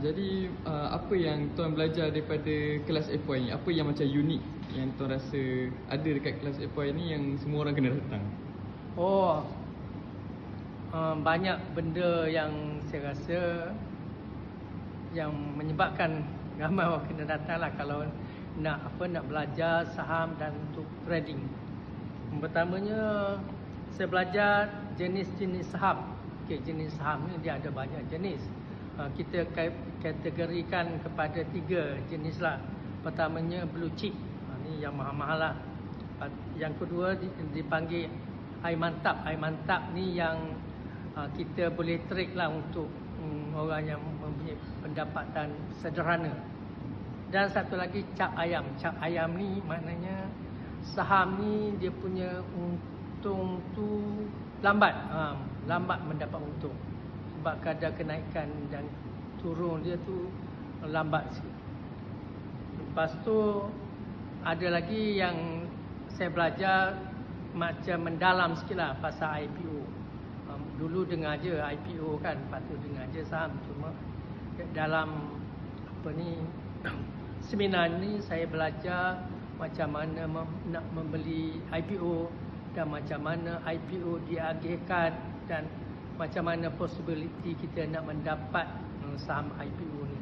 Jadi apa yang tuan belajar daripada kelas FY ni? Apa yang macam unik yang tuan rasa ada dekat kelas FY ni yang semua orang kena datang? Banyak benda yang saya rasa yang menyebabkan ramai orang kena datang lah kalau nak belajar saham dan untuk trading. Pertamanya saya belajar jenis-jenis saham. Jenis saham ni dia ada banyak jenis. Kita kategorikan kepada 3 jenis lah. Pertamanya blue chip, ni yang mahal-mahal lah. Yang kedua dipanggil air mantap. Air mantap ni yang kita boleh trade lah untuk orang yang mempunyai pendapatan sederhana. Dan satu lagi cap ayam. Cap ayam ni maknanya saham ni dia punya untung tu lambat. Lambat mendapat untung. Sebab kadar kenaikan dan turun dia tu lambat sikit. Lepas tu ada lagi yang saya belajar macam mendalam sikit lah pasal IPO. Dulu dengar je IPO kan, lepas tu dengar je saham. Cuma dalam seminar ni saya belajar macam mana nak membeli IPO dan macam mana IPO diagihkan dan macam mana possibility kita nak mendapat saham IPO ni.